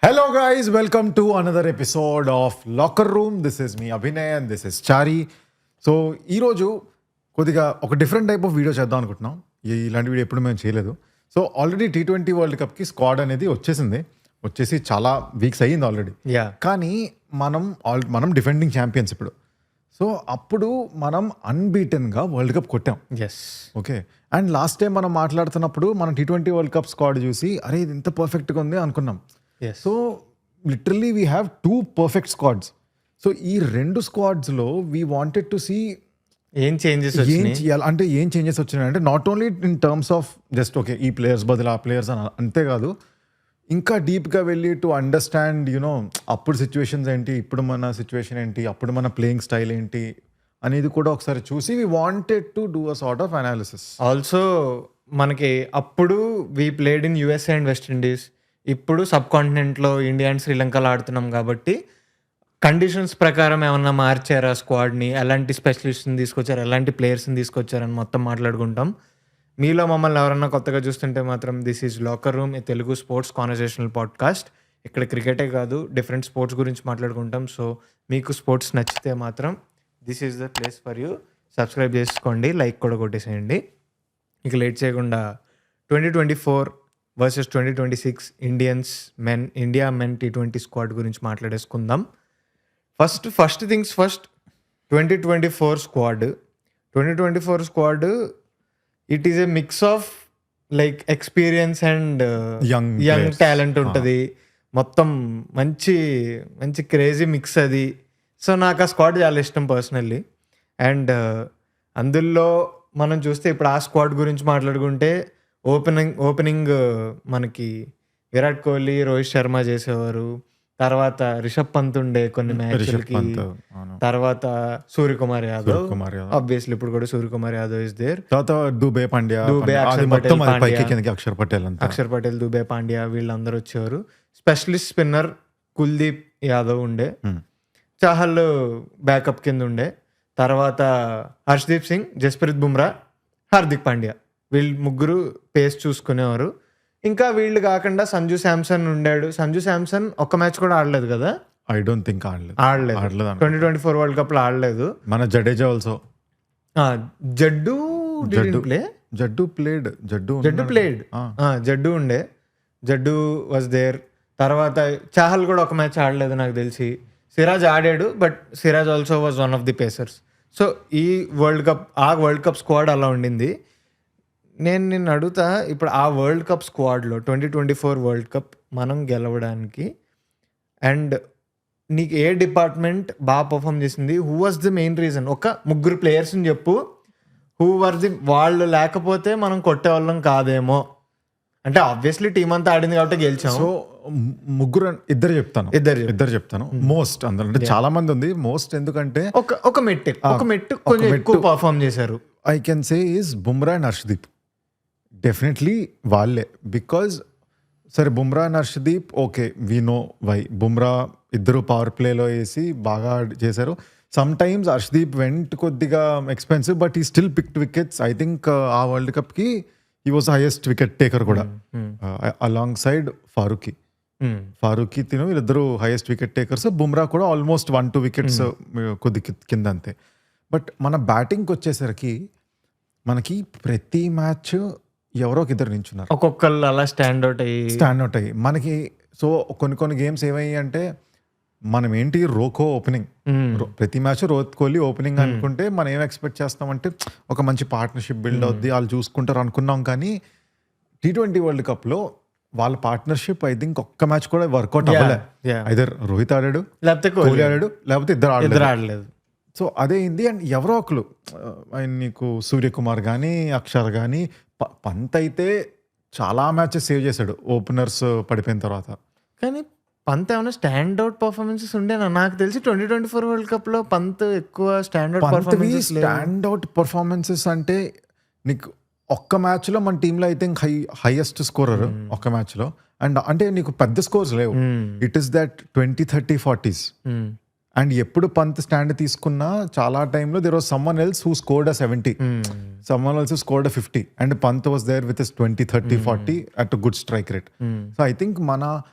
Hello guys, welcome to another episode of Locker Room. This is me Abhinay and this is Chari. So ఈరోజు కొద్దిగా ఒక different type of video చేద్దాం అనుకుంటున్నాం. ఇలాంటి video ఎప్పుడు మేము చేయలేదు. సో ఆల్రెడీ T20 వరల్డ్ కప్కి స్క్వాడ్ అనేది వచ్చేసి చాలా వీక్స్ అయ్యింది ఆల్రెడీ. కానీ మనం డిఫెండింగ్ ఛాంపియన్స్ ఇప్పుడు. సో అప్పుడు మనం అన్బీటెన్గా వరల్డ్ కప్ కొట్టాం. ఓకే, అండ్ లాస్ట్ టైం మనం మాట్లాడుతున్నప్పుడు మనం T20 వరల్డ్ కప్ స్క్వాడ్ చూసి అరే ఇది ఇంత పర్ఫెక్ట్గా ఉంది అనుకున్నాం. So literally we have 2 perfect squads. So ఈ 2 స్క్వాడ్స్లో వీ వాంటెడ్ టు సీ ఏం చేంజెస్ అంటే ఏం చేంజెస్ వచ్చినాయి అంటే not only in terms of just okay ఈ ప్లేయర్స్ బదులు ఆ ప్లేయర్స్ అని అంతేకాదు, ఇంకా డీప్గా వెళ్ళి టు అండర్స్టాండ్ యూనో అప్పుడు సిచ్యువేషన్స్ ఏంటి, ఇప్పుడు మన సిచ్యువేషన్ ఏంటి, అప్పుడు మన ప్లేయింగ్ స్టైల్ ఏంటి అనేది కూడా ఒకసారి చూసి we wanted to do a sort of analysis. Also మనకి అప్పుడు we played in USA and West Indies, ఇప్పుడు సబ్ కాంటినెంట్లో ఇండియా అండ్ శ్రీలంకలో ఆడుతున్నాం కాబట్టి కండిషన్స్ ప్రకారం ఏమన్నా మార్చారా స్క్వాడ్ని, ఎలాంటి స్పెషలిస్ట్ని తీసుకొచ్చారు, ఎలాంటి ప్లేయర్స్ని తీసుకొచ్చారని మొత్తం మాట్లాడుకుంటాం. మీలో మమ్మల్ని ఎవరన్నా కొత్తగా చూస్తుంటే మాత్రం this is locker room, A Telugu sports conversational podcast. ఇక్కడ క్రికెటే కాదు డిఫరెంట్ స్పోర్ట్స్ గురించి మాట్లాడుకుంటాం. సో మీకు స్పోర్ట్స్ నచ్చితే మాత్రం this is the place for you. Subscribe చేసుకోండి, లైక్ కూడా కొట్టేసేయండి. ఇక లేట్ చేయకుండా 2024 versus 2026 India men T20 squad గురించి మాట్లాడేసుకుందాం. First things first, 2024 squad it is a mix of like experience and young talent ఉంటుంది. మొత్తం మంచి మంచి క్రేజీ మిక్స్ అది. సో నాకు ఆ స్క్వాడ్ చాలా ఇష్టం పర్సనల్లీ. అండ్ అందులో మనం చూస్తే ఇప్పుడు ఆ స్క్వాడ్ గురించి మాట్లాడుకుంటే ఓపెనింగ్ మనకి విరాట్ కోహ్లీ, రోహిత్ శర్మ చేసేవారు. తర్వాత రిషబ్ పంత్ ఉండే కొన్ని మ్యాచ్లకి. తర్వాత సూర్యకుమార్ యాదవ్, ఆబ్వియస్లీ ఇప్పుడు కూడా సూర్యకుమార్ యాదవ్ ఇస్ దేర్. తర్వాత దుబే పాండ్యా, అక్షర్ పటేల్, దుబే పాండ్యా వీళ్ళందరూ వచ్చేవారు. స్పెషలిస్ట్ స్పిన్నర్ కుల్దీప్ యాదవ్ ఉండే, చాహల్ బ్యాకప్ కింద ఉండే. తర్వాత హర్షదీప్ సింగ్, జస్ప్రీత్ బుమ్రా, హార్దిక్ పాండ్యా వీళ్ళు ముగ్గురు పేస్ చూసుకునేవారు. ఇంకా వీళ్ళు కాకుండా సంజు శాంసన్ ఉండాడు. సంజు శాంసన్ ఒక్క మ్యాచ్ కూడా ఆడలేదు కదా, ఐ డోంట్ థింక్ ఆడలేదు 2024 వరల్డ్ కప్ లో ఆడలేదు. మన జడేజా ఆల్సో, జడ్డు ఉండే, జడ్డు వాజ్ దేర్. తర్వాత చాహల్ కూడా ఒక మ్యాచ్ ఆడలేదు నాకు తెలిసి. సిరాజ్ ఆడాడు, but Siraj also was one of the pacers. So ఈ వరల్డ్ కప్ స్క్వాడ్ అలా ఉండింది. నేను నిన్ను అడుగుతా, ఇప్పుడు ఆ వరల్డ్ కప్ స్క్వాడ్లో 2024 వరల్డ్ కప్ మనం గెలవడానికి అండ్ నీకు ఏ డిపార్ట్మెంట్ బాగా పర్ఫామ్ చేసింది? Who was the main reason? ఒక ముగ్గురు ప్లేయర్స్ని చెప్పు, వాళ్ళు లేకపోతే మనం కొట్టేవాళ్ళం కాదేమో. అంటే ఆబ్వియస్లీ టీం అంతా ఆడింది కాబట్టి గెలిచాం. సో ఇద్దరు చెప్తాను. మోస్ట్ అందులో అంటే చాలా మంది ఉంది. మోస్ట్ ఎందుకంటే ఒక మెట్టు కొంచెం ఎక్కువ పర్ఫామ్ చేశారు. I can say is Bumrah and Arshdeep. Definitely వాళ్ళే. బికాజ్ సరే Bumrah and Arshdeep okay, we know why. Bumrah ఇద్దరు పవర్ ప్లేలో వేసి బాగా చేశారు. సమ్ టైమ్స్ హర్షదీప్ వెంట్ కొద్దిగా expensive, but he still picked wickets. I think ఆ వరల్డ్ కప్కి he was highest wicket taker కూడా, అలాంగ్ సైడ్ ఫారూఖీ తిను వీళ్ళిద్దరు హైయెస్ట్ వికెట్ టేకర్స్. బుమ్రా కూడా ఆల్మోస్ట్ 1-2 వికెట్స్ కొద్ది కింద అంతే. బట్ మన బ్యాటింగ్కి వచ్చేసరికి మనకి ప్రతి మ్యాచ్ ఎవరో ఒక ఇద్దరు నించున్నారు, ఒక్కొక్కళ్ళు అలా స్టాండ్ అవుట్ అయ్యి మనకి. సో కొన్ని గేమ్స్ ఏమయ్యాయి అంటే మనం ఏంటి రోకో ఓపెనింగ్, ప్రతి మ్యాచ్ రోహిత్ కోహ్లీ ఓపెనింగ్ అనుకుంటే మనం ఏం ఎక్స్పెక్ట్ చేస్తామంటే ఒక మంచి పార్ట్నర్షిప్ బిల్డ్ అవుద్ది, వాళ్ళు చూసుకుంటారు అనుకున్నాం. కానీ T20 వరల్డ్ కప్లో వాళ్ళ పార్ట్నర్షిప్ ఐ థింక్ ఒక్క మ్యాచ్ కూడా వర్కౌట్ అవ్వలే. ఐదర్ రోహిత్ ఆడాడు, లేకపోతే కోహ్లీ ఆడాడు, లేకపోతే ఇద్దరు ఆడలేదు. సో అదే అయింది. అండ్ ఎవరో ఒకరు నీకు సూర్యకుమార్ కానీ అక్షర్ కానీ, పంత్ అయితే చాలా మ్యాచెస్ సేవ్ చేశాడు ఓపెనర్స్ పడిపోయిన తర్వాత. కానీ పంత్ ఏమైనా స్టాండ్ అవుట్ పర్ఫార్మెన్సెస్ ఉండేనా? నాకు తెలిసి 2024 వరల్డ్ కప్ లో పంత్ ఎక్కువ స్టాండ్ అవుట్ పర్ఫార్మెన్సెస్ అంటే నీకు ఒక్క మ్యాచ్లో మన టీంలో ఐ థింక్ హైయెస్ట్ స్కోరర్ ఒక్క మ్యాచ్లో. అండ్ అంటే నీకు పెద్ద స్కోర్స్ లేవు. It is that 20, 30, 40s. And ఎప్పుడు పంత్ స్టాండ్ తీసుకున్నా చాలా టైంలో there was someone else who scored 70, someone else scored 50, and Pant was there with 20, 30, 40 at good strike rate. So I think మన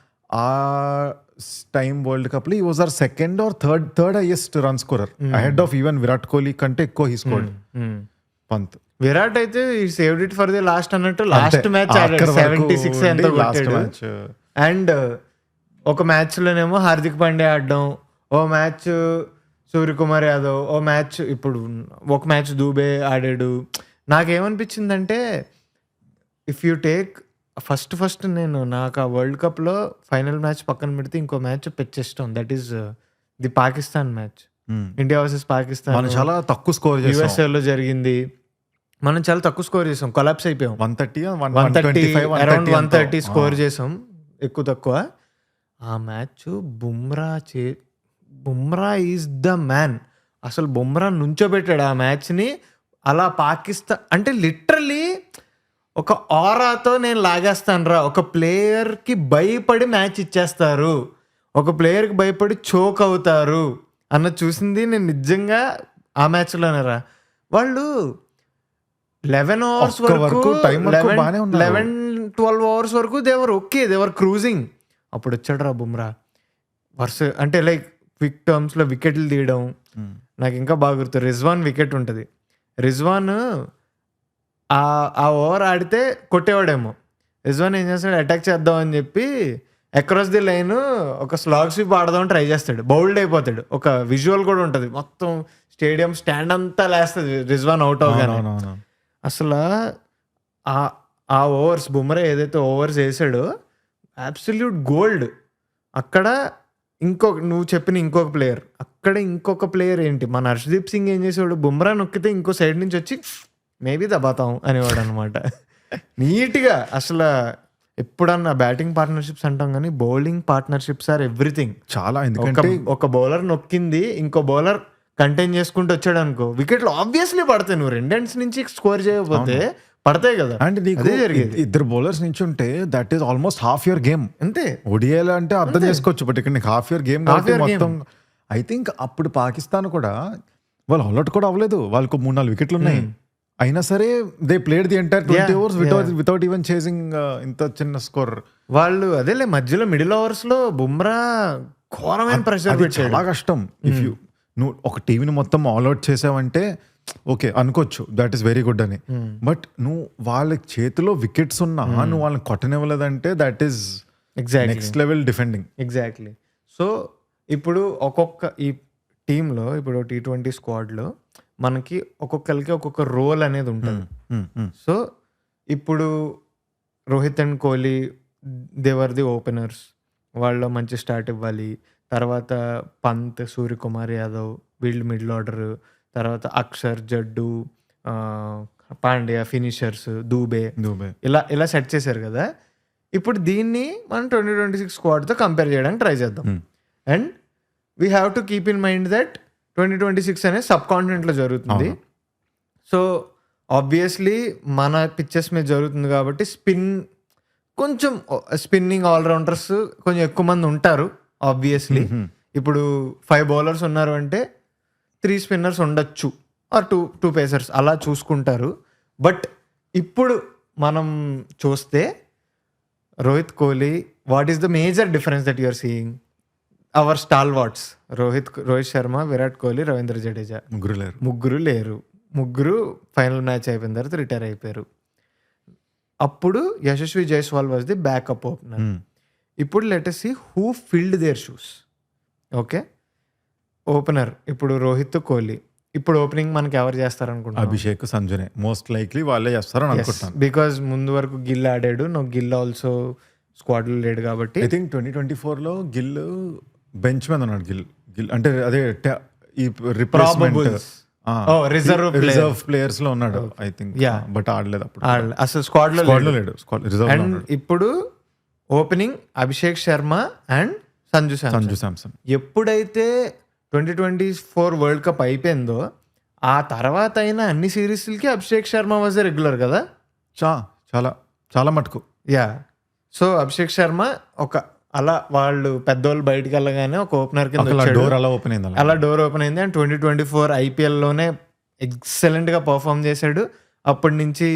ఆ టైం వరల్డ్ కప్ లో ఈ was or second or third highest run scorer ahead of even Virat Kohli కంటే ఎక్కువ he scored Pant. Virat అయితే ఈ saved it for the last అన్నట్టు last match 76 ఎంతో కొట్టాడు. అండ్ ఒక మ్యాచ్ లోనేమో హార్దిక్ పాండ్యా ఆడడం, ఓ మ్యాచ్ సూర్యకుమార్ యాదవ్, ఓ మ్యాచ్ ఇప్పుడు ఒక మ్యాచ్ దూబే ఆడాడు. నాకేమనిపించిందంటే ఇఫ్ యూ టేక్ ఫస్ట్ నేను నాకు ఆ వరల్డ్ కప్లో ఫైనల్ మ్యాచ్ పక్కన పెడితే ఇంకో మ్యాచ్ పెచ్చేస్తాం, that is the Pakistan match. India versus Pakistan చాలా తక్కువ స్కోర్ చేసాం, యూఎస్ఏలో జరిగింది. మనం చాలా తక్కువ స్కోర్ చేసాం, కొలాప్స్ అయిపోయాం. 130 అరౌండ్ 130 స్కోర్ చేసాం, ఎక్కువ తక్కువ. ఆ match Bumrah is the man. అసలు బుమ్రా నుంచోబెట్టాడు ఆ మ్యాచ్ని. అలా పాకిస్తాన్ అంటే లిటరలీ ఒక ఆరాతో నేను లాగేస్తాను రా, ఒక ప్లేయర్కి భయపడి మ్యాచ్ ఇచ్చేస్తారు, ఒక ప్లేయర్కి భయపడి చోక్ అవుతారు అన్న చూసింది నేను నిజంగా ఆ మ్యాచ్లోనే రా. వాళ్ళు 11 అవర్స్ వరకు 11-12 అవర్స్ వరకు దేవర్ క్రూజింగ్. అప్పుడు వచ్చాడు రా బుమ్రా అంటే లైక్ క్విక్ టర్మ్స్లో వికెట్లు తీయడం. నాకు ఇంకా బాగా గుర్తు, రిజ్వాన్ వికెట్ ఉంటుంది, రిజ్వాన్ ఆ ఓవర్ ఆడితే కొట్టేవాడేమో. రిజ్వాన్ ఏం చేస్తాడు, అటాక్ చేద్దాం అని చెప్పి అక్రాస్ ది లైన్ ఒక స్లాగ్ స్వీప్ ఆడదామని ట్రై చేస్తాడు, బౌల్డ్ అయిపోతాడు. ఒక విజువల్ కూడా ఉంటుంది, మొత్తం స్టేడియం స్టాండ్ అంతా లేస్తుంది రిజ్వాన్ అవుట్ అవగానే. అసలు ఆ ఓవర్స్ బుమ్రా ఏదైతే ఓవర్స్ వేసాడో అబ్సల్యూట్ గోల్డ్. అక్కడ నువ్వు చెప్పిన ఇంకొక ప్లేయర్, అక్కడ ఇంకొక ప్లేయర్ ఏంటి, మన హర్షదీప్ సింగ్ ఏం చేసేవాడు, బుమ్రా నొక్కితే ఇంకో సైడ్ నుంచి వచ్చి మేబీ దబాతాం అనేవాడు అనమాట. నీట్గా అసలు ఎప్పుడన్నా బ్యాటింగ్ పార్ట్నర్షిప్స్ అంటాం కానీ బౌలింగ్ పార్ట్నర్షిప్స్ ఆర్ ఎవ్రీథింగ్. చాలా, ఎందుకంటే ఒక బౌలర్ నొక్కింది ఇంకో బౌలర్ కంటైన్ చేసుకుంటూ వచ్చాడు అనుకో, వికెట్లు ఆబ్వియస్లీ పడతాయి. నువ్వు 2 ends నుంచి స్కోర్ చేయకపోతే పడతాయి కదా. అండ్ నీకు ఇద్దరు బౌలర్స్ నుంచి ఉంటే that is almost half your game. అంతే, ఒడియాలో అంటే అర్థం చేసుకోవచ్చు, బట్ ఇక్కడ నీకు హాఫ్ యువర్ గేమ్ మొత్తం. ఐ థింక్ అప్పుడు పాకిస్తాన్ కూడా వాళ్ళు ఆల్అౌట్ కూడా అవ్వలేదు, వాళ్ళకు 3-4 వికెట్లు ఉన్నాయి, అయినా సరే they played the entire 20 overs without even chasing ఇంత చిన్న స్కోర్. వాళ్ళు అదేలే మధ్యలో మిడిల్ ఓవర్స్ లో బుమ్రా ఘోరమైన ప్రెషర్ పెట్టాడు. చాలా కష్టం. ఇఫ్ యూ నువ్వు ఒక టీవీని మొత్తం ఆల్అౌట్ చేసావంటే ఓకే అనుకోవచ్చు, దట్ ఈస్ వెరీ గుడ్ అని. బట్ నువ్వు వాళ్ళ చేతిలో వికెట్స్ ఉన్నా నువ్వు వాళ్ళని కొట్టనివ్వలేదంటే that is next level defending. Exactly. So ఇప్పుడు ఒక్కొక్క ఈ టీంలో ఇప్పుడు T20 స్క్వాడ్లో మనకి ఒక్కొక్కరికి ఒక్కొక్క రోల్ అనేది ఉంటుంది. సో ఇప్పుడు Rohit and Kohli they were the openers, వాళ్ళు మంచి స్టార్ట్ ఇవ్వాలి. తర్వాత పంత్, సూర్యకుమార్ యాదవ్ వీళ్ళు మిడిల్ ఆర్డర్, తర్వాత అక్షర్, జడ్డు, పాండ్యా ఫినిషర్స్, దూబే ఇలా సెట్ చేశారు కదా. ఇప్పుడు దీన్ని మనం 2026 స్క్వాడ్తో కంపేర్ చేయడానికి ట్రై చేద్దాం. And we have to keep in mind that 2026 అనేది సబ్ కాంటినెంట్లో జరుగుతుంది. సో ఆబ్వియస్లీ మన పిచ్చెస్ మీద జరుగుతుంది కాబట్టి కొంచెం స్పిన్నింగ్ ఆల్రౌండర్స్ కొంచెం ఎక్కువ మంది ఉంటారు ఆబ్వియస్లీ. ఇప్పుడు 5 bowlers ఉన్నారు అంటే 3 spinners ఉండొచ్చు, ఆర్ 2 pacers అలా చూసుకుంటారు. బట్ ఇప్పుడు మనం చూస్తే Rohit Kohli, what is the major difference that you're seeing? Our stalwarts Rohit Sharma, Virat Kohli, Ravindra Jadeja ముగ్గురు లేరు. ముగ్గురు ఫైనల్ మ్యాచ్ అయిపోయిన తర్వాత రిటైర్ అయిపోయారు. అప్పుడు Yashasvi Jaiswal was the backup opener. ఇప్పుడు let us see who filled their shoes. Okay, opener ఇప్పుడు రోహిత్, కోహ్లీ. ఇప్పుడు ఓపెనింగ్ మనకి ఎవరు చేస్తారు అనుకుంటున్నాం? అభిషేక్, సంజునే మోస్ట్ లైక్లీ వాళ్ళే చేస్తారని అనుకుంటున్నాను. బికాజ్ ముందు వరకు గిల్ ఆడాడు, గిల్ ఆల్సో స్క్వాడ్ లో లేడు కాబట్టి. ఐ థింక్ 2024లో గిల్ బెంచ్ మీద ఉన్నాడు. గిల్ అంటే అదే ఈ రిప్లేస్మెంట్ రిజర్వ్ ప్లేయర్స్ లో ఉన్నాడు ఐ థింక్. బట్ ఆడలేదు అప్పుడు, అసలు స్క్వాడ్ లో లేడు. రిజర్వ్. ఇప్పుడు ఓపెనింగ్ అభిషేక్ శర్మ అండ్ సంజు శాంసన్. ఎప్పుడైతే 2024 వరల్డ్ కప్ అయిపోయిందో ఆ తర్వాత అయినా అన్ని సిరీస్లకి అభిషేక్ శర్మ వాజ్ రెగ్యులర్ కదా. చాలా చాలా మటుకు. సో అభిషేక్ శర్మ అలా వాళ్ళు పెద్దోళ్ళు బయటకు వెళ్ళగానే ఒక ఓపెనర్ కింద డోర్ అలా ఓపెన్ అయింది. అండ్ 2024 IPLలోనే ఎక్సలెంట్ గా పర్ఫామ్ చేశాడు. అప్పటి నుంచి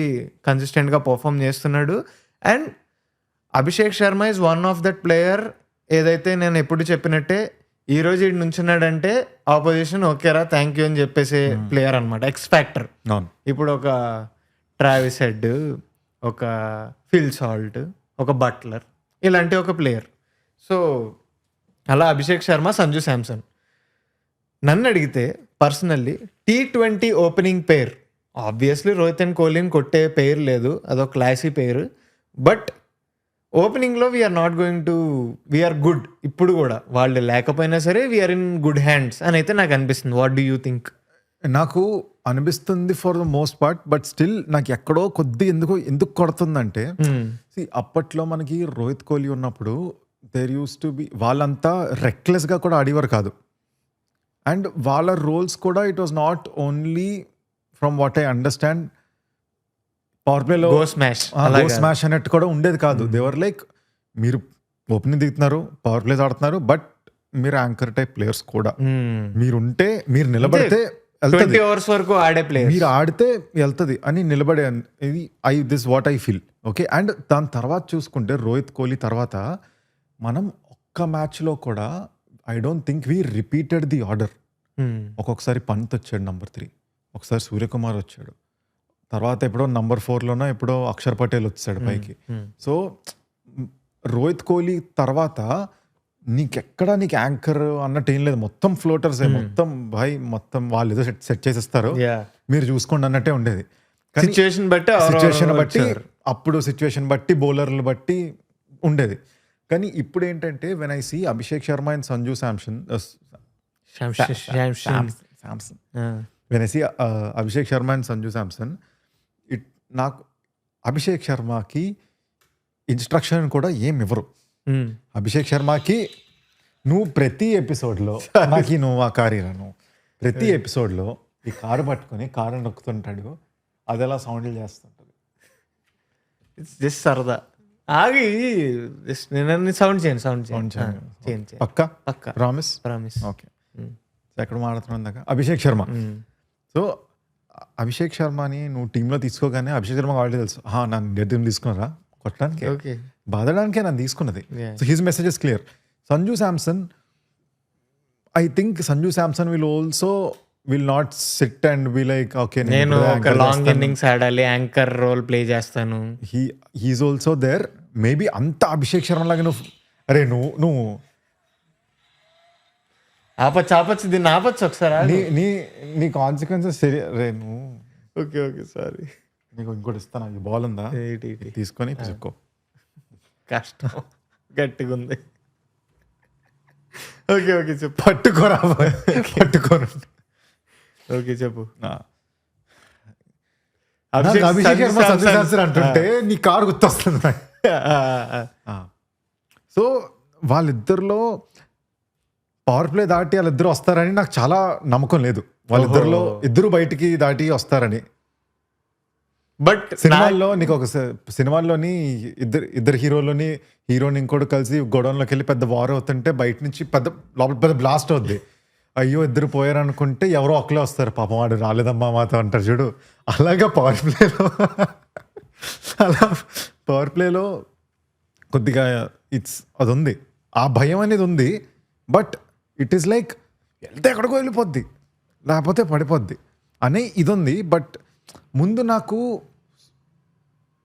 కన్సిస్టెంట్ గా పర్ఫామ్ చేస్తున్నాడు. And Abhishek Sharma is one of that player ఏదైతే నేను ఎప్పుడు చెప్పినట్టే ఈ రోజు ఇటు నుంచున్నాడంటే ఆపోజిషన్ ఓకేరా థ్యాంక్ యూ అని చెప్పేసే ప్లేయర్ అనమాట, ఎక్స్ ఫ్యాక్టర్. అవును. ఇప్పుడు ఒక ట్రావిస్ హెడ్, ఒక ఫిల్ సాల్ట్, ఒక బట్లర్, ఇలాంటి ఒక ప్లేయర్. సో అలా అభిషేక్ శర్మ, సంజు శాంసన్. నన్ను అడిగితే personally T20 opening pair, obviously Rohit and కోహ్లీని కొట్టే పేరు లేదు, అదొక క్లాసీ పేరు. బట్ ఓపెనింగ్లో we're not going to, we're good. ఇప్పుడు కూడా వాళ్ళు లేకపోయినా సరే వీఆర్ ఇన్ గుడ్ హ్యాండ్స్ అని అయితే నాకు అనిపిస్తుంది. What do you think? నాకు అనిపిస్తుంది for the most part, but still నాకు ఎక్కడో కొద్ది ఎందుకు కొడుతుందంటే, అప్పట్లో మనకి రోహిత్ కోహ్లీ ఉన్నప్పుడు దేర్ యూస్ టు బి, వాళ్ళంతా రెక్లెస్గా కూడా ఆడేవారు కాదు. అండ్ వాళ్ళ రోల్స్ కూడా it was not only from what I understand power ప్లేలో గో స్మాష్ స్మాష్ అన్నట్టు కూడా ఉండేది కాదు. దేవర్ లైక్ మీరు ఓపెనింగ్ దిగుతున్నారు, పవర్ ప్లేస్ ఆడుతున్నారు, బట్ మీరు యాంకర్ టైప్ ప్లేయర్స్ కూడా. మీరుంటే, మీరు నిలబడితే 20 hours వరకు ఆడే ప్లేయర్, మీరు ఆడితే వెళ్తుంది అని నిలబడే, ఇది this what I feel. Okay. And దాని తర్వాత చూసుకుంటే రోహిత్ కోహ్లీ తర్వాత మనం ఒక్క మ్యాచ్లో కూడా I don't think we repeated the order. ఒక్కొక్కసారి పంత్ వచ్చాడు నంబర్ 3, ఒకసారి సూర్యకుమార్ వచ్చాడు, తర్వాత ఎప్పుడో నంబర్ 4లోనో ఎప్పుడో అక్షర్ పటేల్ వచ్చాడు పైకి. సో రోహిత్ కోహ్లీ తర్వాత నీకు యాంకర్ అన్నట్టు ఏం లేదు, మొత్తం ఫ్లోటర్స్, మొత్తం వాళ్ళు ఏదో సెట్ చేసేస్తారు, మీరు చూసుకోండి అన్నట్టే ఉండేది. సిచ్యువేషన్ బట్టి అప్పుడు సిచ్యువేషన్ బట్టి బౌలర్లు బట్టి ఉండేది. కానీ ఇప్పుడు ఏంటంటే when I see Abhishek Sharma and Sanju Samson, when I see Abhishek Sharma and Sanju Samson, నాకు అభిషేక్ శర్మకి ఇన్స్ట్రక్షన్ కూడా ఏం ఇవ్వరు. అభిషేక్ శర్మకి నువ్వు ప్రతి ఎపిసోడ్లో నాకు నువ్వు ఆ కారు ప్రతి ఎపిసోడ్లో ఈ కారు పట్టుకొని కారు నొక్కుతుంటాడు, అది ఎలా సౌండ్లు చేస్తుంటది. జస్ట్ సరదా ఆగి సౌండ్ చేయండి. పక్కా ప్రామిస్. ఓకే. ఎక్కడ మాట్లాడుతున్నాం దాకా అభిషేక్ శర్మ. సో అభిషేక్ శర్మని నువ్వు టీంలో తీసుకోగానే అభిషేక్ శర్మ ఆల్రెడీ తెలుసు, నన్ను టీం తీసుకున్నారా కొట్టడానికి, బాధడానికే నన్ను తీసుకున్నది. So his message is clear. Sanju Samson, I think Sanju Samson will not sit and be like okay నేను ఒక లాంగ్ ఇన్నింగ్స్ ఆడాలి, యాంకర్ రోల్ ప్లే చేస్తాను. He is also there. మేబీ అంత అభిషేక్ శర్మ లాగా అరే నువ్వు ఆపచ్చు దీన్ని ఆపచ్చు ఒకసారి, నీ కాన్సిక్వెన్సెస్ రే నువ్వు. ఓకే సారీ, నీకు ఇంకోటి ఇస్తాను, ఈ బాల్ ఉందా తీసుకొని చెప్పుకో. కష్టం గట్టిగా ఉంది. ఓకే చెప్పు. పట్టుకోరా ఓకే చెప్పు. అభిషేక్ శర్మ సంజు శాంసన్ అంటుంటే నీ కారు గుర్తొస్తుంది. సో వాళ్ళిద్దరిలో పవర్ ప్లే దాటి వాళ్ళిద్దరు వస్తారని నాకు చాలా నమ్మకం లేదు. వాళ్ళిద్దరిలో ఇద్దరు బయటికి దాటి వస్తారని. బట్ సినిమాల్లో నీకు ఒక సినిమాల్లోని ఇద్దరు హీరోని ఇంకోటి కలిసి గొడవలోకి వెళ్ళి పెద్ద వార్ అవుతుంటే బయట నుంచి పెద్ద బ్లాస్ట్ అవుద్ది. అయ్యో ఇద్దరు పోయారు అనుకుంటే ఎవరో ఒకలే వస్తారు, పాపం వాడు రాలేదమ్మా మాతో అంటారు చూడు. అలాగా పవర్ ప్లేలో కొద్దిగా అది ఉంది, ఆ భయం అనేది ఉంది. బట్ ఇట్ ఈస్ లైక్ వెళ్తే ఎక్కడికో వెళ్ళిపోద్ది, లేకపోతే పడిపోద్ది అనే ఇది ఉంది. బట్ ముందు నాకు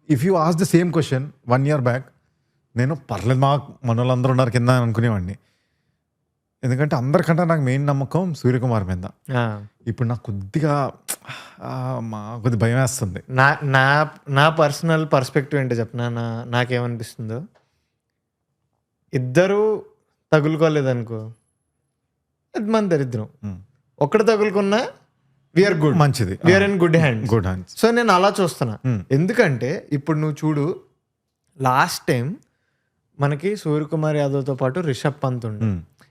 if you ask the same question 1 year back, నేను పర్లేదు మన వాళ్ళందరూ ఉన్నారు కింద అనుకునేవాడిని. ఎందుకంటే అందరికంటే నాకు మెయిన్ నమ్మకం సూర్యకుమార్ మీద. ఇప్పుడు నాకు కొద్దిగా భయం వేస్తుంది. నా పర్సనల్ పర్స్పెక్టివ్ ఏంటో చెప్పనా, నాకేమనిపిస్తుందో, ఇద్దరు తగులుకోలేదనుకో అది మన దరిద్రం. ఒక్కడు తగులుకున్నా వీఆర్ గుడ్, మంచిది, we are in good hands. So నేను అలా చూస్తున్నా. ఎందుకంటే ఇప్పుడు నువ్వు చూడు, లాస్ట్ టైం మనకి సూర్యకుమార్ యాదవ్తో పాటు రిషబ్ పంత్ ఉండే.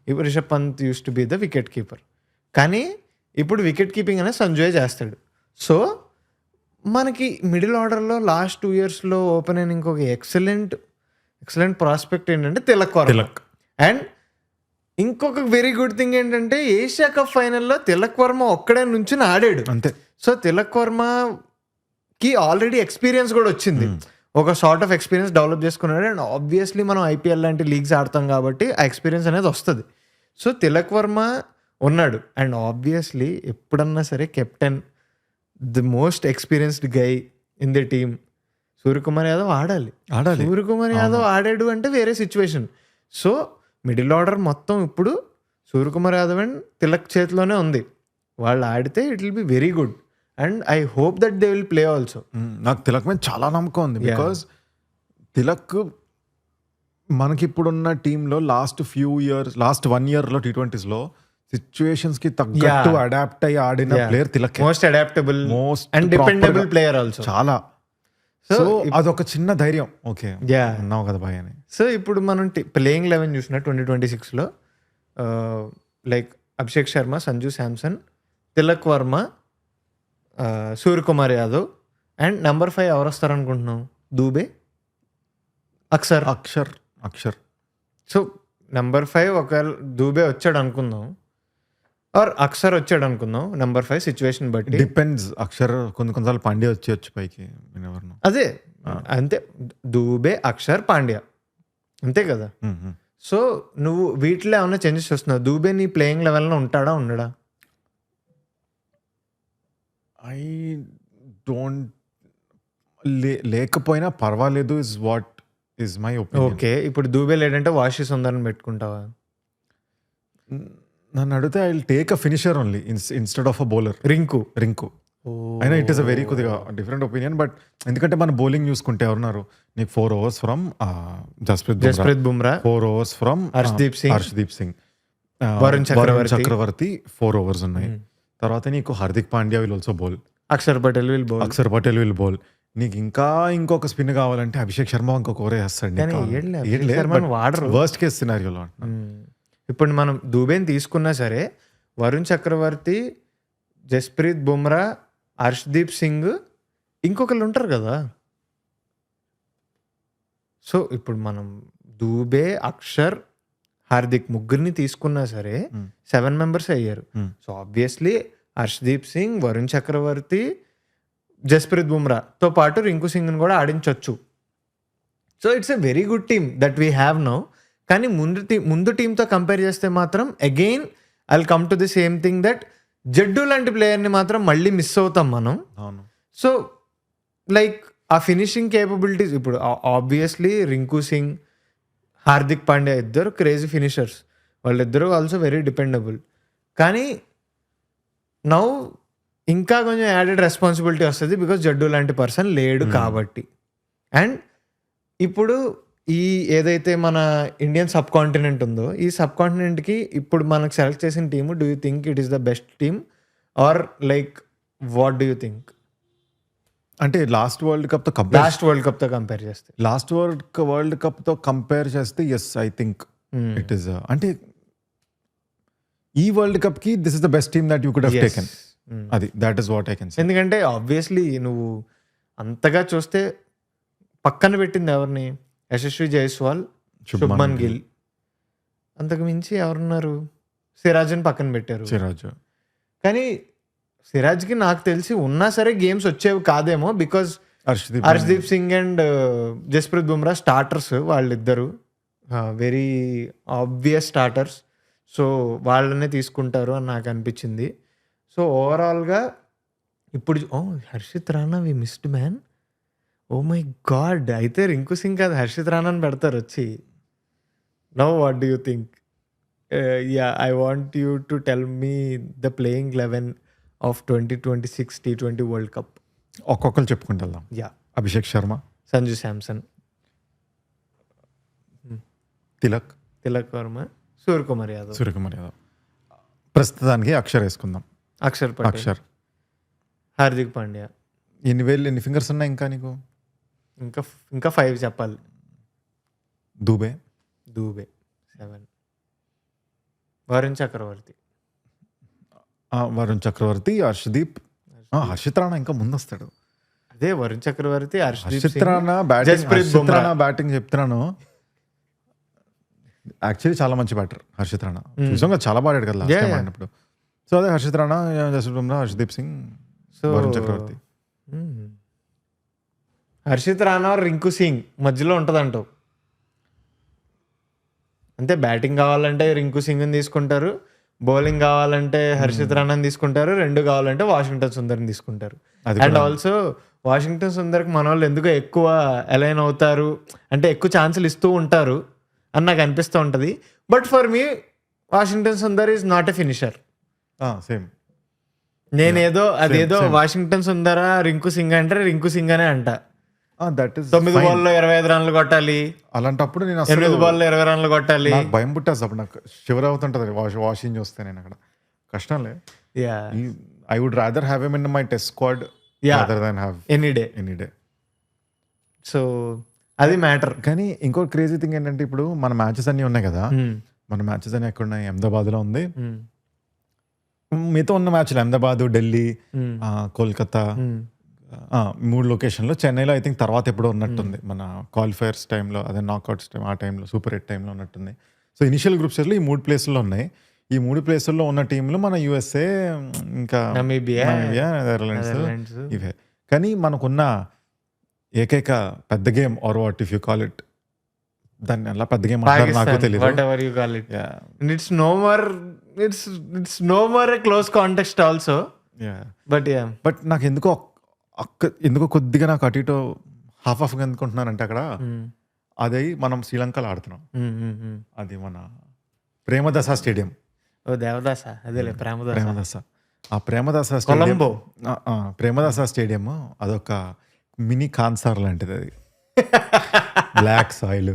ఇప్పుడు Rishabh Pant used to be the wicket keeper, కానీ ఇప్పుడు వికెట్ కీపింగ్ అనేది సంజయ్ చేస్తాడు. సో మనకి మిడిల్ ఆర్డర్లో లాస్ట్ 2 yearsలో ఓపెన్ అయిన ఇంకొక ఎక్సలెంట్ ప్రాస్పెక్ట్ ఏంటంటే తిలక్. అండ్ ఇంకొక వెరీ గుడ్ థింగ్ ఏంటంటే ఏషియా కప్ ఫైనల్లో తిలక్ వర్మ ఒక్కడే నుంచి ఆడాడు అంతే. సో తిలక్ వర్మకి ఆల్రెడీ ఎక్స్పీరియన్స్ కూడా వచ్చింది. ఒక సార్ట్ ఆఫ్ ఎక్స్పీరియన్స్ డెవలప్ చేసుకున్నాడు. అండ్ ఆబ్వియస్లీ మనం ఐపీఎల్ లాంటి లీగ్స్ ఆడతాం కాబట్టి ఆ ఎక్స్పీరియన్స్ అనేది వస్తుంది. సో తిలక్ వర్మ ఉన్నాడు. అండ్ ఆబ్వియస్లీ ఎప్పుడన్నా సరే captain, the most experienced guy in the team Suryakumar Yadav ఆడాలి. సూర్యకుమార్ యాదవ్ ఆడాడు అంటే వేరే సిచ్యువేషన్. సో మిడిల్ ఆర్డర్ మొత్తం ఇప్పుడు సూర్యకుమార్ యాదవ్ అండ్ తిలక్ చేతిలోనే ఉంది. వాళ్ళు ఆడితే it will be very good. And I hope that they will play also. నాకు తిలక్ మీద చాలా నమ్మకం ఉంది. బికాజ్ తిలక్ మనకి ఇప్పుడున్న టీంలో లాస్ట్ 1 yearలో T20sలో సిచ్యువేషన్స్ కి తగ్గట్టు అడాప్ట్ అయ్యి ఆడిన player Tilak. Most adaptable and dependable player also. చాలా. సో అదొక చిన్న ధైర్యం. ఓకే అన్నావు కదా బాయ్ అని. సో ఇప్పుడు మనం ప్లేయింగ్ 11 చూసిన 2026లో like Abhishek Sharma, Sanju Samson, Tilak Varma, Suryakumar Yadav and number 5 ఎవరు వస్తారు అనుకుంటున్నాం? దూబే, అక్షర్. సో నెంబర్ 5 ఒకవేళ దూబే వచ్చాడు అనుకుందాం ఆర్ అక్షర్ వచ్చాడు అనుకుందాం. నెంబర్ 5 సిచ్యువేషన్ బట్టి డిపెండ్స్. అక్షర్ కొన్నిసార్లు పాండ్యా వచ్చి పైకి అదే అంతే. దూబే, అక్షర్, పాండ్యా అంతే కదా. సో నువ్వు వీటిలో ఏమైనా చేంజెస్ వస్తున్నావు? దూబే నీ ప్లేయింగ్ లెవెల్లో ఉంటాడా ఉండడా? ఐ డోంట్ లేకపోయినా పర్వాలేదు is what is my opinion. Okay, ఇప్పుడు దూబే లేడంటే వాషి సుందర్ని పెట్టుకుంటావా? నన్ను అడిగితే I will take a finisher only instead of a bowler. Rinku అయినా ఇట్ ఈస్ అ వెరీ కొద్దిగా డిఫరెంట్ ఒపీనియన్. బట్ ఎందుకంటే మన బౌలింగ్ చూసుకుంటే ఎవరున్నారు నీకు? 4 overs from Jasprit Bumrah, 4 overs from Harshdeep Singh, Varun Chakravarthy 4 overs ఉన్నాయి. తర్వాత నీకు Hardik Pandya will also bowl, Axar Patel will bowl. నీకు ఇంకా ఇంకొక స్పిన్ కావాలంటే అభిషేక్ శర్మ ఇంకొక ఓవర్ వేస్తాడు. వర్స్ట్ కేస్ సినారియోలో ఇప్పుడు మనం దూబేని తీసుకున్నా సరే వరుణ్ చక్రవర్తి, జస్ప్రీత్ బుమ్రా, హర్షదీప్ సింగ్ ఇంకొకళ్ళు ఉంటారు కదా. సో ఇప్పుడు మనం దూబే, అక్షర్, హార్దిక్ ముగ్గురిని తీసుకున్నా సరే 7 members అయ్యారు. సో ఆబ్వియస్లీ హర్షదీప్ సింగ్, వరుణ్ చక్రవర్తి, జస్ప్రీత్ బుమ్రాతో పాటు రింకు సింగ్ని కూడా ఆడించవచ్చు. So it's a very good team that we have now. కానీ ముందు టీంతో కంపేర్ చేస్తే మాత్రం again I will come to the same thing that Jaddu లాంటి ప్లేయర్ని మాత్రం మళ్ళీ మిస్ అవుతాం మనం. సో లైక్ ఆ ఫినిషింగ్ కేపబిలిటీస్ ఇప్పుడు ఆబ్వియస్లీ రింకు సింగ్, హార్దిక్ పాండ్యా ఇద్దరు క్రేజీ ఫినిషర్స్. వాళ్ళిద్దరూ ఆల్సో వెరీ డిపెండబుల్. కానీ నౌ ఇంకా కొంచెం యాడెడ్ రెస్పాన్సిబిలిటీ వస్తుంది బికాస్ జడ్డు లాంటి పర్సన్ లేడు కాబట్టి. అండ్ ఇప్పుడు ఈ ఏదైతే మన ఇండియన్ సబ్ కాంటినెంట్ ఉందో ఈ సబ్ కాంటినెంట్కి ఇప్పుడు మనకు సెలెక్ట్ చేసిన team, do you think it is the best team or like what do you think? అంటే లాస్ట్ వరల్డ్ కప్తో కంపేర్ చేస్తే yes I think it is. అంటే ఈ వరల్డ్ కప్కి this is the best team that you could have taken. అది that is what I can say. ఎందుకంటే obviously నువ్వు అంతగా చూస్తే పక్కన పెట్టింది ఎవరిని? యశస్వి జైస్వాల్, శుభ్మన్ గిల్. అంతకు మించి ఎవరున్నారు? సిరాజ్ని పక్కన పెట్టారు. కానీ సిరాజ్కి నాకు తెలిసి ఉన్నా సరే గేమ్స్ వచ్చేవి కాదేమో because Harshdeep Singh and Jasprit Bumrah starters. వాళ్ళిద్దరు వెరీ ఆబ్వియస్ స్టార్టర్స్. సో వాళ్ళనే తీసుకుంటారు అని నాకు అనిపించింది. సో ఓవరాల్గా ఇప్పుడు Harshit Rana we missed man. Oh my god, అయితే రింకు సింగ్ కాదు హర్షిత్ రాణాని పెడతారు వచ్చి. Now what do you think? Yeah, I want you to tell me the playing 11 of 2026 T20 world cup. ఒక్కొక్కరు చెప్పుకుంటా. యా, అభిషేక్ శర్మ, సంజు శాంసన్, తిలక్ వర్మ, సూర్యకుమార్ యాదవ్. ప్రస్తుతానికి అక్షర్ వేసుకుందాం. అక్షర్, హార్దిక్ పాండ్యా. ఎన్ని ఫింగర్స్ ఉన్నాయి ఇంకా నీకు? ఇంకా 5 చెప్పాలి. దూబే 7. వరుణ్ చక్రవర్తి, హర్షదీప్, హర్షిత్ రాణా ఇంకా ముందు వస్తాడు. అదే వరుణ్ చక్రవర్తి, హర్షిత్ రాణా బ్యాటింగ్ చెప్తున్నాను. యాక్చువల్లీ చాలా మంచి బ్యాటర్ హర్షిత్ రాణా. చూసాం కదా, చాలా బాడాడు కదా లాస్ట్ టైం ఆడినప్పుడు. సో అదే హర్షిత్ రాణా, జస్ప్రీత్ బుమ్రా, హర్షదీప్ సింగ్, వరుణ్ చక్రవర్తి. హర్షిత్ రాణా రింకు సింగ్ మధ్యలో ఉంటుందంటావు. అంతే, బ్యాటింగ్ కావాలంటే రింకు సింగ్ని తీసుకుంటారు, బౌలింగ్ కావాలంటే హర్షిత్ రాణాని తీసుకుంటారు, రెండు కావాలంటే వాషింగ్టన్ సుందర్ని తీసుకుంటారు. అండ్ ఆల్సో వాషింగ్టన్ సుందర్కి మన వాళ్ళు ఎందుకో ఎక్కువ అలైన్ అవుతారు అంటే ఎక్కువ ఛాన్సులు ఇస్తూ ఉంటారు అని నాకు అనిపిస్తూ ఉంటుంది. But for me Washington Sundar is not a finisher. Same నేనేదో అదేదో వాషింగ్టన్ సుందరా రింకు సింగ్ అంటే రింకు సింగ్ అనే అంట. దట్ ఈస్ 9 బాల్లో 25 రన్లు కొట్టాలి, అలాంటప్పుడు నేను 8 బాల్లో 20 రన్లు కొట్టాలి. నాకు భయం పుట్టేసి అప్పుడు నాకు షివర్ అవుతుంటది వాషింగ్ చూస్తే. నేను అక్కడ కష్టంలే. I would rather have em in my test squad rather than have any day. So అది మ్యాటర్. కానీ ఇంకో క్రేజీ థింగ్ ఏంటంటే ఇప్పుడు మన మ్యాచెస్ అన్ని ఉన్నాయి కదా, మన మ్యాచెస్ అన్ని ఎక్కడ ఉన్నాయి? అహ్మదాబాద్ లో ఉంది. మిగతా ఉన్న మ్యాచ్లు అహ్మదాబాద్, ఢిల్లీ, కోల్కతా, 3 లొకేషన్లో. చెన్నైలో ఐ థింక్ తర్వాత ఎప్పుడో ఉన్నట్టుంది మన క్వాలిఫైర్స్ టైంలో, అదే నాక్అవుట్స్ టైం, ఆ టైంలో సూపర్ 8 టైంలో ఉన్నట్టుంది. సో ఇనిషియల్ గ్రూప్స్లో ఈ 3 ప్లేసుల్లో ఉన్నాయి. ఈ 3 ప్లేసుల్లో ఉన్న టీంలు మన యూఎస్ఏ, ఇంకా నమీబియా, నెదర్లాండ్స్ ఇవే. కానీ మనకున్న ఏకైక పెద్ద game or what if you call it, దాన్ని ఎలా పెద్ద గేమ్ అంటారు నాకు తెలియదు. It's no more a close context also. But నాకు ఎందుకో కొద్దిగా నాకు అటు ఇటు హాఫ్ ఎందుకుంటున్నానంటే అక్కడ అది మనం శ్రీలంకలో ఆడుతున్నాం. అది మన ప్రేమదాస స్టేడియం. దేవదాస, అదేలే ప్రేమదాస. ఆ ప్రేమదాస స్టేడియం, ప్రేమదాస స్టేడియం అదొక మినీ కాన్సార్ లాంటిది. అది బ్లాక్ సాయిల్.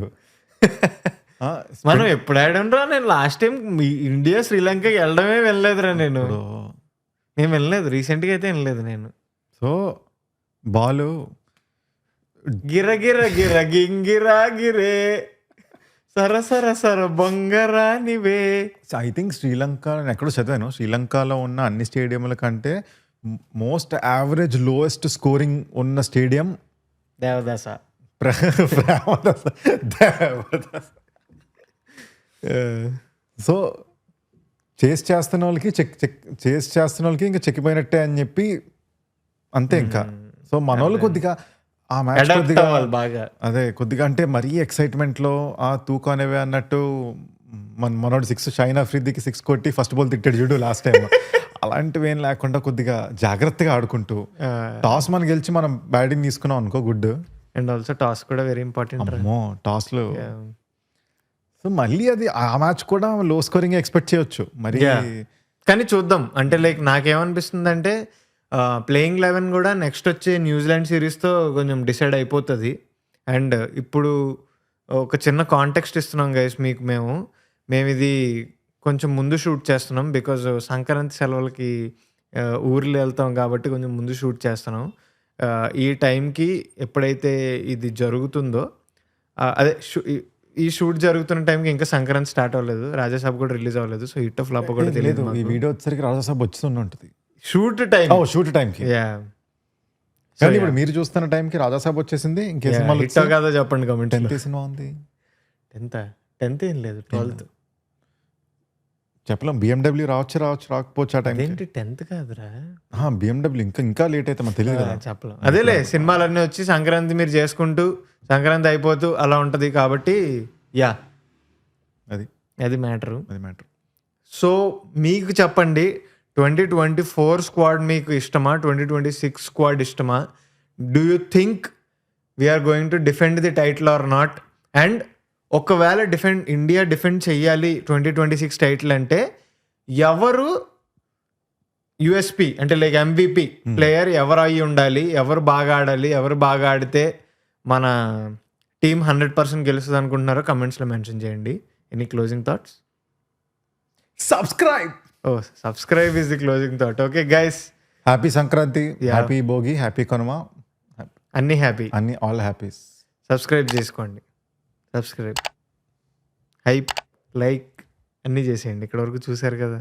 మనం ఎప్పుడు ఆడంరా? నేను లాస్ట్ టైం ఇండియా శ్రీలంకకి వెళ్ళలేదురా. నేను వెళ్ళలేదు, రీసెంట్గా అయితే వెళ్ళలేదు నేను. సో బాలు గిర గింగిరా గిరే సర బొంగరా నివే. ఐ థింక్ శ్రీలంక, నేను ఎక్కడో చదివాను, శ్రీలంకలో ఉన్న అన్ని స్టేడియంల కంటే మోస్ట్ యావరేజ్ లోయెస్ట్ స్కోరింగ్ ఉన్న స్టేడియం దేవదాస. సో చేస్తున్న వాళ్ళకి ఇంకా చెక్కిపోయినట్టే అని చెప్పి అంతే ఇంకా. సో మనోళ్ళు కొద్దిగా ఆ మ్యాచ్ కొద్దిగా బాగా కొద్దిగా అంటే మరీ ఎక్సైట్మెంట్లో తూకానేవే అన్నట్టు మనోడు 6 షైన్ అఫ్రీదీకి 6 కొట్టి ఫస్ట్ బాల్ తిట్టాడు చూడు లాస్ట్ టైం. అలాంటివి ఏం లేకుండా కొద్దిగా జాగ్రత్తగా ఆడుకుంటూ టాస్ మనం గెలిచి మనం బ్యాటింగ్ తీసుకున్నాం అనుకో, గుడ్. అండ్ ఆల్సో టాస్ కూడా వెరీ ఇంపార్టెంట్. టాస్లో సో మళ్ళీ అది ఆ మ్యాచ్ కూడా లో స్కోరింగ్ ఎక్స్పెక్ట్ చేయొచ్చు మరి. కానీ చూద్దాం. అంటే లైక్ నాకేమనిపిస్తుంది అంటే ప్లేయింగ్ 11 కూడా నెక్స్ట్ వచ్చే న్యూజిలాండ్ సిరీస్తో కొంచెం డిసైడ్ అయిపోతుంది. అండ్ ఇప్పుడు ఒక చిన్న కాంటెక్స్ట్ ఇస్తున్నాం గైస్ మీకు. మేము ఇది కొంచెం ముందు షూట్ చేస్తున్నాం బికాజ్ సంక్రాంతి సెలవులకి ఊర్లో వెళ్తాం కాబట్టి కొంచెం ముందు షూట్ చేస్తున్నాం. ఈ టైంకి ఎప్పుడైతే ఇది జరుగుతుందో, అదే ఈ షూట్ జరుగుతున్న టైంకి ఇంకా సంక్రాంతి స్టార్ట్ అవ్వలేదు, రాజాసాబ్ కూడా రిలీజ్ అవ్వలేదు. సో హిట్ ఫ్లాప్ కూడా తెలియదు. ఈ వీడియో వచ్చేసరికి రాజాసాబ్ వచ్చి ఉంటుంది షూట్ టైంకి. కానీ ఇప్పుడు మీరు చూస్తున్న టైంకి రాజాసాబ్ వచ్చేసింది. ఇంకే సినిమాలు కాదో చెప్పండి కామెంట్. 10th సినిమా ఉంది. 10th ఏం లేదు, 12th చెప్పలేం. BMW రాకపోవచ్చు ఆ టైం. 10th కాదురా, BMW ఇంకా లేట్ అయితే మనకు తెలియదు కదా, చెప్పలేం. అదేలే, సినిమాలన్నీ వచ్చి సంక్రాంతి మీరు చేసుకుంటూ సంక్రాంతి అయిపోతూ అలా ఉంటుంది కాబట్టి అది మ్యాటరు. సో మీకు చెప్పండి, 2024 స్క్వాడ్ మీకు ఇష్టమా, 2026 స్క్వాడ్ ఇష్టమా? Do you think we are going to defend the title or not? And ఒకవేళ ఇండియా డిఫెండ్ చెయ్యాలి 2026 టైటిల్ అంటే ఎవరు యూఎస్పి అంటే లైక్ MVP ప్లేయర్ ఎవరు అయ్యి ఉండాలి, ఎవరు బాగా ఆడాలి, ఎవరు బాగా ఆడితే మన టీం 100% గెలుస్తుంది అనుకుంటున్నారో కమెంట్స్లో మెన్షన్ చేయండి. Any closing thoughts? Subscribe is the closing thought. Okay guys, happy Sankranti, happy Bhogi, happy Kanuma, అన్ని హ్యాపీ, అన్ని ఆల్ హ్యాపీస్. సబ్స్క్రైబ్ చేసుకోండి. హైప్, లైక్ అన్నీ చేసేయండి. ఇక్కడ వరకు చూసారు కదా.